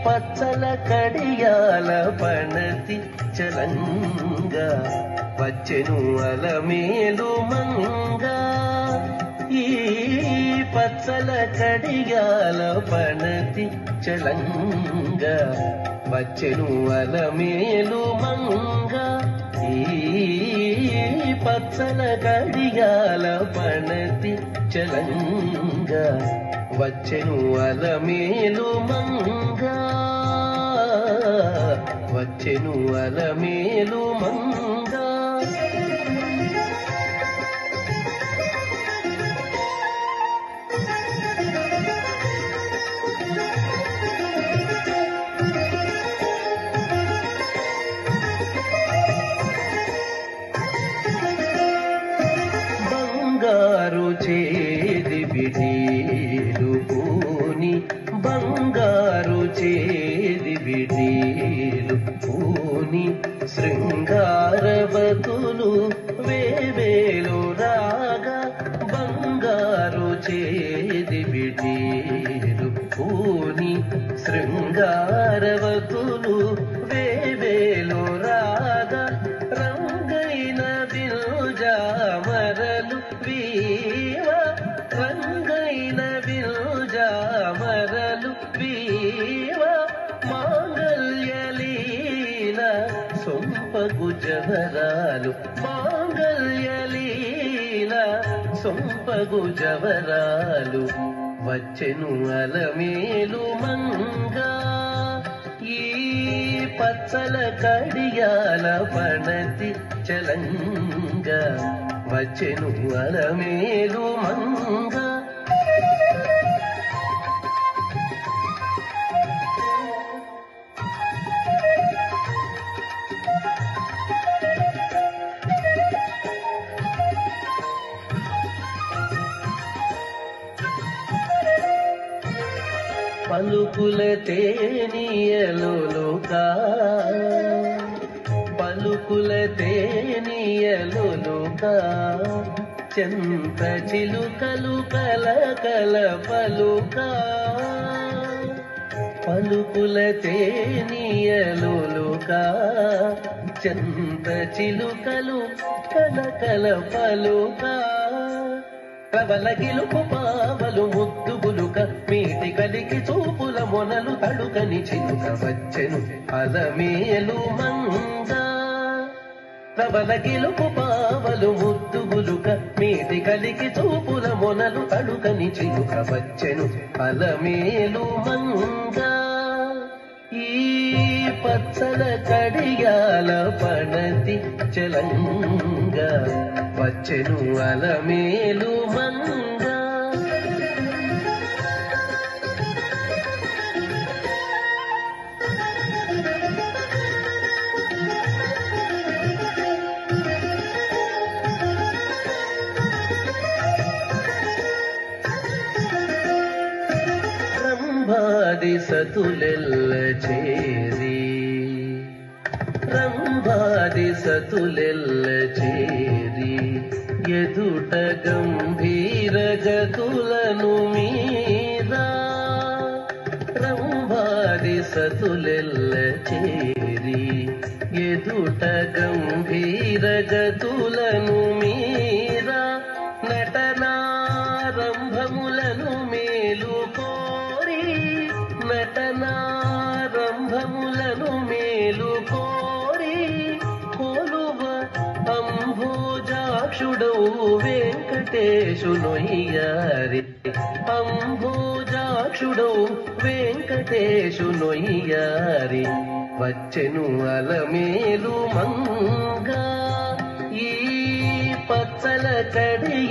పచ్చల కడియాల పణతి చలంగా వచ్చెను అలమేలు మంగా. ఈ పచ్చల కడియాల పణతి చలంగా వచ్చెను అలమేలు మంగా. ఈ పచ్చల కడియాల పణతి చలంగా వచ్చెను అలమేలు మంగా. వచ్చెను అలమేలు మంగా. బంగారు చేది విడీలు పూని బంగారు చేది విడీలు పూని శృంగారవతులు వేవేలు రాగా. బంగారు చేది విడీలు పూని శృంగారవతులు వేవేలు రాగా. రంగైన విల్జామరలు వీవ రంగైన విల్జామరలు వీవ మాంగళ్యలీల సొంపగు జవరాలు. మాంగళ్యలీల సొంపగు జవరాలు వచ్చెను అలమేలు మంగా. ఈ పచ్చల కడియాల పణతి చలంగా వచ్చెను అలమేలు మంగా. పలుకుల తేనియలులుగా పలుకుల తేనియలులుగా చెంత చిలుకలు కలకల పలుకా. పలుకుల తేనియలులుగా చెంత చిలుకలు కలకల పలుకా. ప్రబల గిలుపు పావలు ముద్దు గులుక మీటి కలికి చూపుల మొనలు తడుకని చిలుక వచ్చెను అలమేలు మంగా. ప్రబల గిలుపు పావలు ముద్దు గులుక మీటి కలికి చూపుల మొనలు తడుకని చిలుక వచ్చెను అలమేలు మంగా. ఈ పచ్చల కడియాల పణతి చలంగా వచ్చెను అలమేలు మంగా. రంభాది సతులెల్ల చేరి రంభాది సతులెల్ల చేరి ఎదుట గంభీర గతులను మీరా. రంభాది సతులెల్ల చేరి ఎదుట గంభీర గతులను మీరా. నటనారంభములను మేలు కోరి నటనారంభములను మేలు కోరి కొలువ అంబోజాక్షుడౌ వెంకటేశునొయ్యారి. అంబోజాక్షుడౌ వెంకటేశునొయ్యారి వచ్చెను అలమేలు మంగా. ఈ పచ్చల కడి